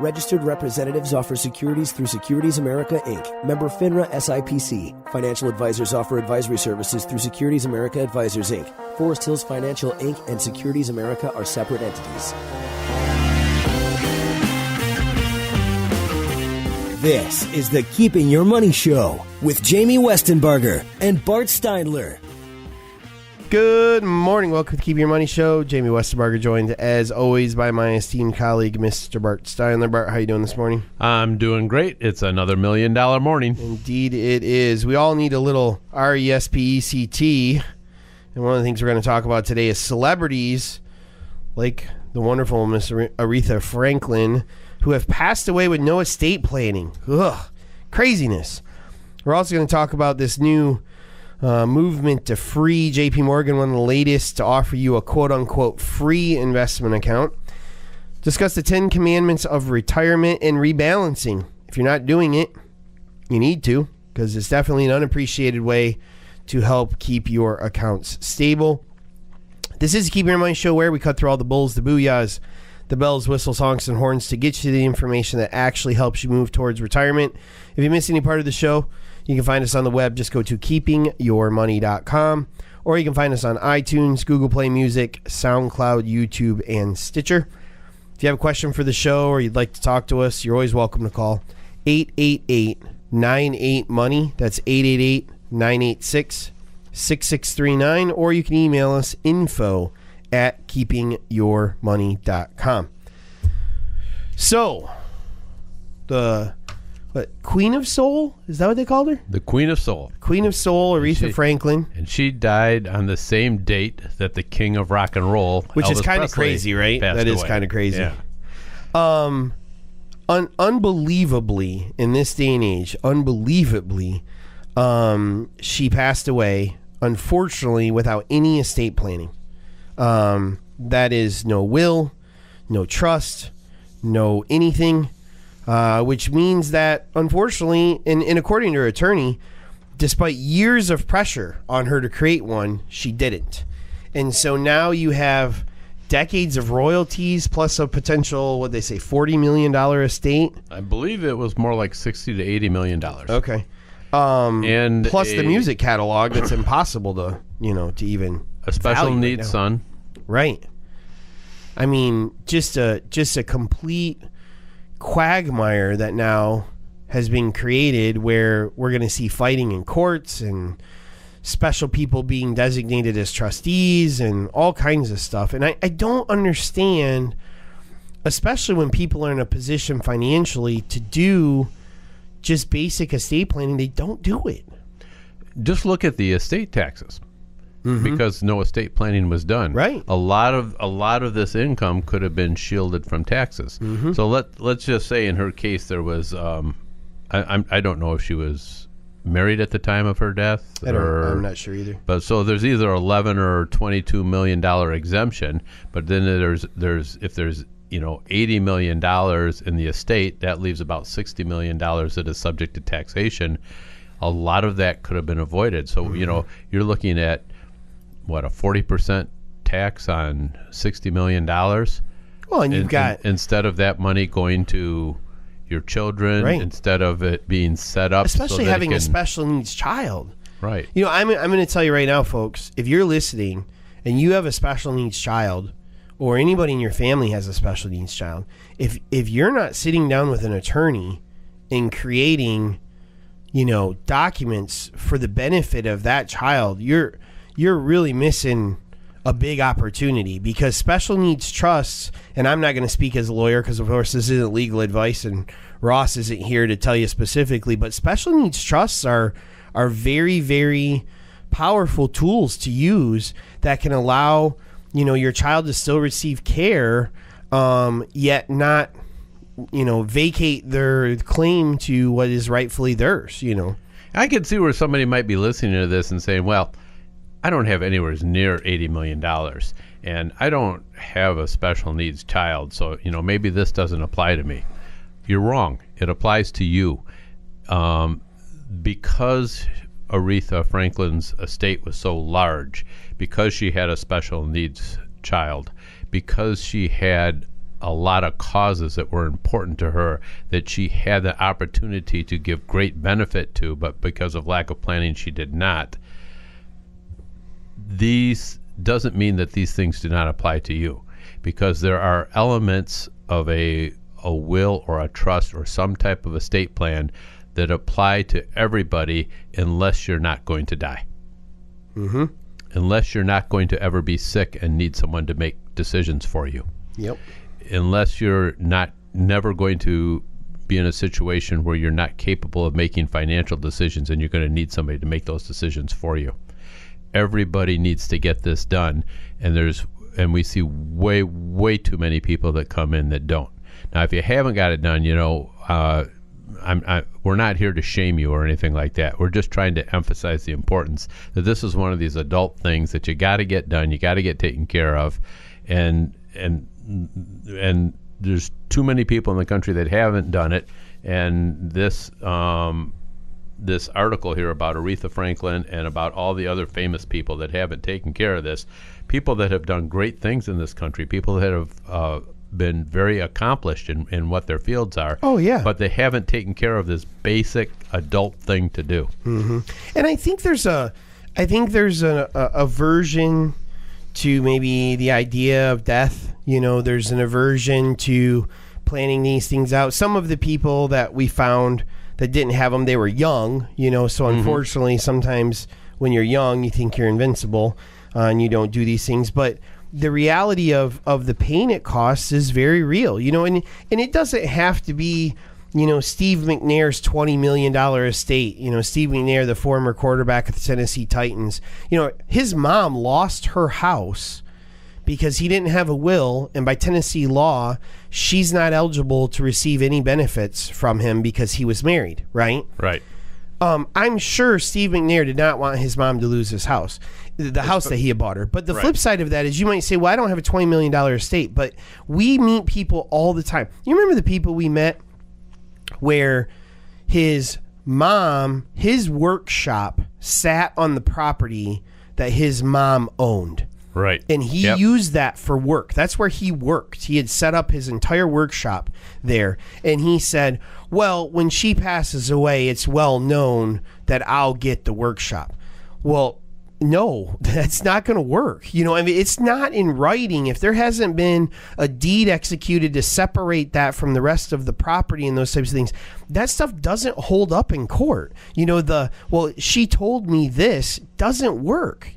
Registered representatives offer securities through Securities America, Inc., member FINRA SIPC. Financial advisors offer advisory services through Securities America Advisors, Inc. Forest Hills Financial, Inc. and Securities America are separate entities. This is the Keeping Your Money Show with Jamie Westenbarger and Bart Steindler. Good morning. Welcome to Keep Your Money Show. Jamie Westenbarger joined, as always, by my esteemed colleague, Mr. Bart Steindler. Bart, how you doing this morning? I'm doing great. It's another $1 million morning. Indeed it is. We all need a little RESPECT. And one of the things we're going to talk about today is celebrities like the wonderful Miss Aretha Franklin, who have passed away with no estate planning. Ugh, craziness. We're also going to talk about this new movement to free JP Morgan, one of the latest to offer you a quote-unquote free investment account. Discuss the 10 commandments of retirement and rebalancing. If you're not doing it, you need to, because it's definitely an unappreciated way to help keep your accounts stable. This is Keep Your Money Show, where we cut through all the bulls, the booyahs, the bells, whistles, honks, and horns to get you the information that actually helps you move towards retirement. If you miss any part of the show, you can find us on the web. Just go to keepingyourmoney.com, or you can find us on iTunes, Google Play Music, SoundCloud, YouTube, and Stitcher. If you have a question for the show or you'd like to talk to us, you're always welcome to call 888-98-MONEY. That's 888-986-6639, or you can email us info@keepingyourmoney.com. So, the Queen of Soul? Is that what they called her? The Queen of Soul. Queen of Soul, Aretha Franklin. And she died on the same date that the King of Rock and Roll, which Elvis is kind of Presley, crazy, right? That is kind of crazy. Yeah. Unbelievably, in this day and age, she passed away, unfortunately, without any estate planning. That is no will, no trust, no anything. Which means that, unfortunately, and according to her attorney, despite years of pressure on her to create one, she didn't. And so now you have decades of royalties plus a potential, what they say, $40 million estate. I believe it was more like $60 to $80 million. Okay. And plus the music catalog that's impossible to even a special value needs right son. Right. I mean, just a complete quagmire that now has been created, where we're going to see fighting in courts and special people being designated as trustees and all kinds of stuff. And I don't understand, especially when people are in a position financially to do just basic estate planning, they don't do it. Just look at the estate taxes. Because no estate planning was done. Right. A lot of this income could have been shielded from taxes. So let's just say in her case there was I don't know if she was married at the time of her death. I'm not sure either. But so there's either $11 or $22 million exemption, but then there's if there's $80 million in the estate, that leaves about $60 million that is subject to taxation. A lot of that could have been avoided. So you're looking at a 40% tax on $60 million. Well, and you've got instead of that money going to your children, right, instead of it being set up, especially so having a special needs child. Right. I'm going to tell you right now, folks, if you're listening and you have a special needs child, or anybody in your family has a special needs child, if you're not sitting down with an attorney and creating, documents for the benefit of that child, you're really missing a big opportunity, because special needs trusts, and I'm not going to speak as a lawyer because, of course, this isn't legal advice and Ross isn't here to tell you specifically, but special needs trusts are very, very powerful tools to use that can allow, your child to still receive care, yet not, vacate their claim to what is rightfully theirs, I could see where somebody might be listening to this and saying, well, I don't have anywhere near $80 million, and I don't have a special needs child, so maybe this doesn't apply to me. You're wrong. It applies to you. Because Aretha Franklin's estate was so large, because she had a special needs child, because she had a lot of causes that were important to her that she had the opportunity to give great benefit to, but because of lack of planning, she did not. These doesn't mean that these things do not apply to you, because there are elements of a will or a trust or some type of estate plan that apply to everybody unless you're not going to die. Mm-hmm. Unless you're not going to ever be sick and need someone to make decisions for you. Yep. Unless you're never going to be in a situation where you're not capable of making financial decisions and you're going to need somebody to make those decisions for you. Everybody needs to get this done, and we see way too many people that come in that don't. Now, if you haven't got it done, we're not here to shame you or anything like that. We're just trying to emphasize the importance that this is one of these adult things that you got to get done, you got to get taken care of, and there's too many people in the country that haven't done it. And this article here about Aretha Franklin and about all the other famous people that haven't taken care of this, people that have done great things in this country, people that have been very accomplished in what their fields are. Oh, yeah. But they haven't taken care of this basic adult thing to do. Mm-hmm. And I think there's a aversion to maybe the idea of death. There's an aversion to planning these things out. Some of the people that we found that didn't have them, they were young, so unfortunately sometimes when you're young, you think you're invincible and you don't do these things. But the reality of the pain it costs is very real, and it doesn't have to be, Steve McNair's $20 million estate. Steve McNair, the former quarterback of the Tennessee Titans, his mom lost her house because he didn't have a will, and by Tennessee law, she's not eligible to receive any benefits from him because he was married, right? Right. I'm sure Steve McNair did not want his mom to lose his house, the house that he had bought her. But the flip side of that is you might say, well, I don't have a $20 million estate, but we meet people all the time. You remember the people we met where his mom, his workshop sat on the property that his mom owned. Right. And he used that for work. That's where he worked. He had set up his entire workshop there. And he said, well, when she passes away, it's well known that I'll get the workshop. Well, no, that's not going to work. It's not in writing. If there hasn't been a deed executed to separate that from the rest of the property and those types of things, that stuff doesn't hold up in court. She told me this doesn't work,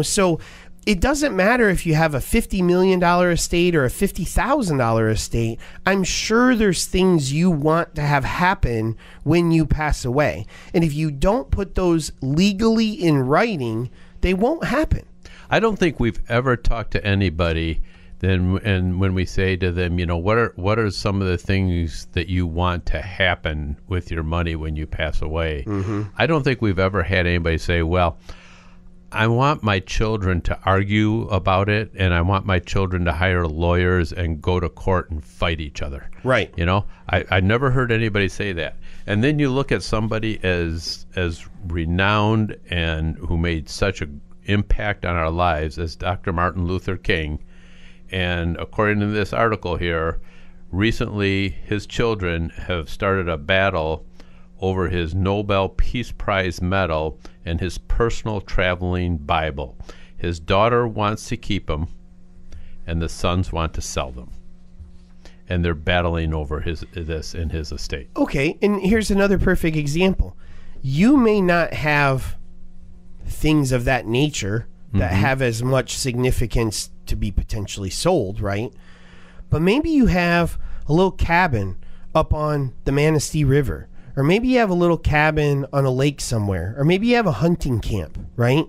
so it doesn't matter if you have a $50 million estate or a $50,000 estate. I'm sure there's things you want to have happen when you pass away. And if you don't put those legally in writing, they won't happen. I don't think we've ever talked to anybody and when we say to them, what are some of the things that you want to happen with your money when you pass away? Mm-hmm. I don't think we've ever had anybody say, well, I want my children to argue about it, and I want my children to hire lawyers and go to court and fight each other. Right. I never heard anybody say that. And then you look at somebody as renowned and who made such an impact on our lives as Dr. Martin Luther King. And according to this article here, recently his children have started a battle over his Nobel Peace Prize medal and his personal traveling Bible. His daughter wants to keep them, and the sons want to sell them. And they're battling over this in his estate. Okay, and here's another perfect example. You may not have things of that nature that have as much significance to be potentially sold, right? But maybe you have a little cabin up on the Manistee River. Or maybe you have a little cabin on a lake somewhere. Or maybe you have a hunting camp, right?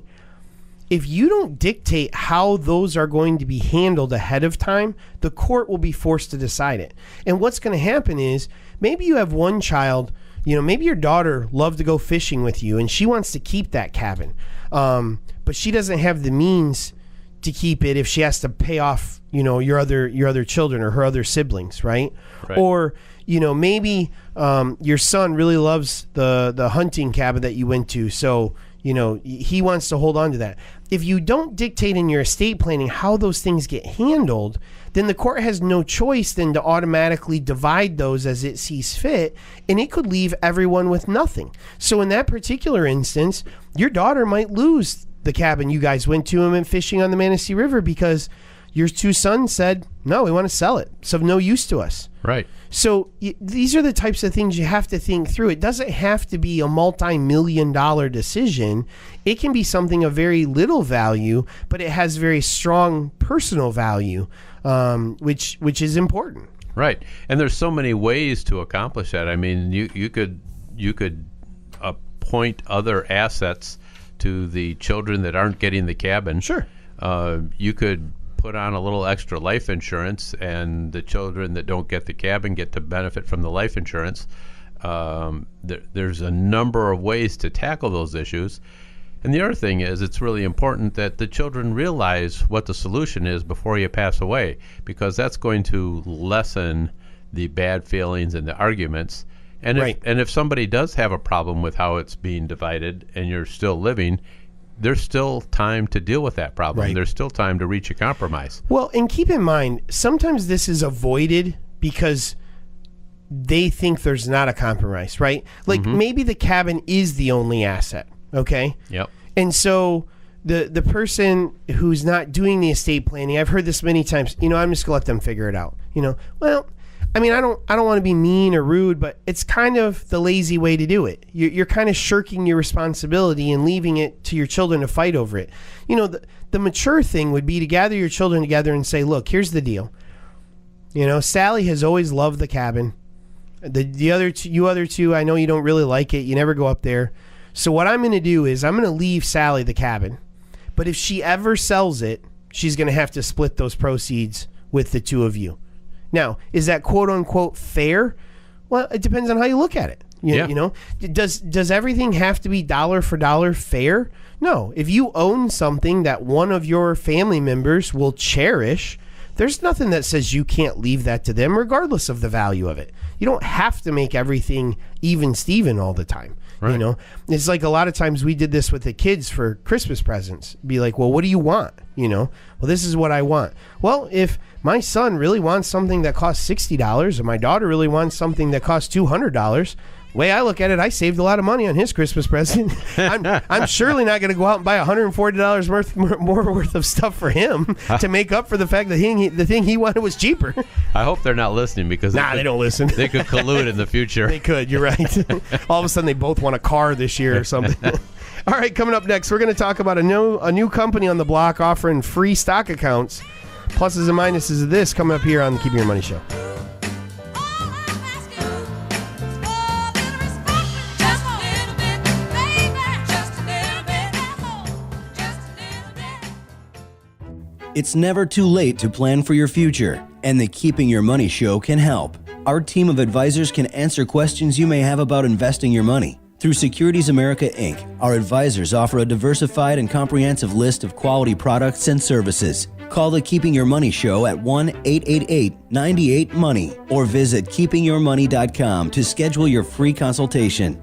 If you don't dictate how those are going to be handled ahead of time, the court will be forced to decide it. And what's going to happen is maybe you have one child, maybe your daughter loved to go fishing with you and she wants to keep that cabin. But she doesn't have the means to keep it if she has to pay off, your other children or her other siblings, right? Or maybe your son really loves the hunting cabin that you went to, so he wants to hold on to that. If you don't dictate in your estate planning how those things get handled, then the court has no choice than to automatically divide those as it sees fit, and it could leave everyone with nothing. So in that particular instance, your daughter might lose the cabin you guys went to and went fishing on the Manistee River because your two sons said, no, we want to sell it. It's of no use to us. Right. So these are the types of things you have to think through. It doesn't have to be a multi-million-dollar decision. It can be something of very little value, but it has very strong personal value, which is important. Right. And there's so many ways to accomplish that. I mean, you could appoint other assets to the children that aren't getting the cabin. Sure. You could put on a little extra life insurance, and the children that don't get the cabin get to benefit from the life insurance. There's a number of ways to tackle those issues. And the other thing is, it's really important that the children realize what the solution is before you pass away, because that's going to lessen the bad feelings and the arguments. And if somebody does have a problem with how it's being divided and you're still living, there's still time to deal with that problem. Right. There's still time to reach a compromise. Well, and keep in mind, sometimes this is avoided because they think there's not a compromise, right? Like maybe the cabin is the only asset, okay? Yep. And so the person who's not doing the estate planning, I've heard this many times, I'm just going to let them figure it out. Well, I mean, I don't want to be mean or rude, but it's kind of the lazy way to do it. You're kind of shirking your responsibility and leaving it to your children to fight over it. The mature thing would be to gather your children together and say, look, here's the deal. Sally has always loved the cabin. The other two, you other two, I know you don't really like it. You never go up there. So what I'm going to do is I'm going to leave Sally the cabin. But if she ever sells it, she's going to have to split those proceeds with the two of you. Now, is that quote unquote fair? Well, it depends on how you look at it. Does everything have to be dollar for dollar fair? No. If you own something that one of your family members will cherish, there's nothing that says you can't leave that to them regardless of the value of it. You don't have to make everything even Steven all the time. Right. It's like a lot of times we did this with the kids for Christmas presents. Be like, well, what do you want? Well, this is what I want. Well, if my son really wants something that costs $60 and my daughter really wants something that costs $200, way I look at it, I saved a lot of money on his Christmas present. I'm surely not going to go out and buy $140 more worth of stuff for him to make up for the fact that the thing he wanted was cheaper. I hope they're not listening, because they don't listen. They could collude in the future. They could. You're right. All of a sudden, they both want a car this year or something. All right, coming up next, we're going to talk about a new company on the block offering free stock accounts. Pluses and minuses of this coming up here on the Keeping Your Money Show. It's never too late to plan for your future, and the Keeping Your Money Show can help. Our team of advisors can answer questions you may have about investing your money. Through Securities America, Inc., our advisors offer a diversified and comprehensive list of quality products and services. Call the Keeping Your Money Show at 1-888-98-MONEY or visit keepingyourmoney.com to schedule your free consultation.